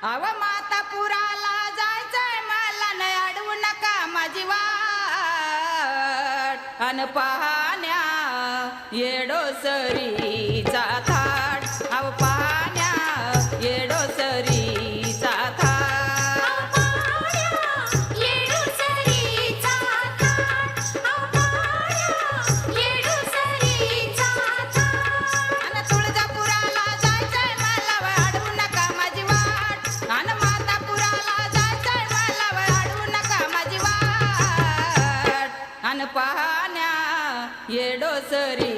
अव मातापुराला जायचंय मला नाही अडवू नका माझी वाट अन पाहण्या येडोसरीचा थाट अव पाहण्या येडोसरीचा थाट अन तुळजापुराला जायचंय मला अडवू नका माझी वाट अन मातापुराला जायचंय मला अडवू नका माझी वाट अन पाहण्या येडोसरी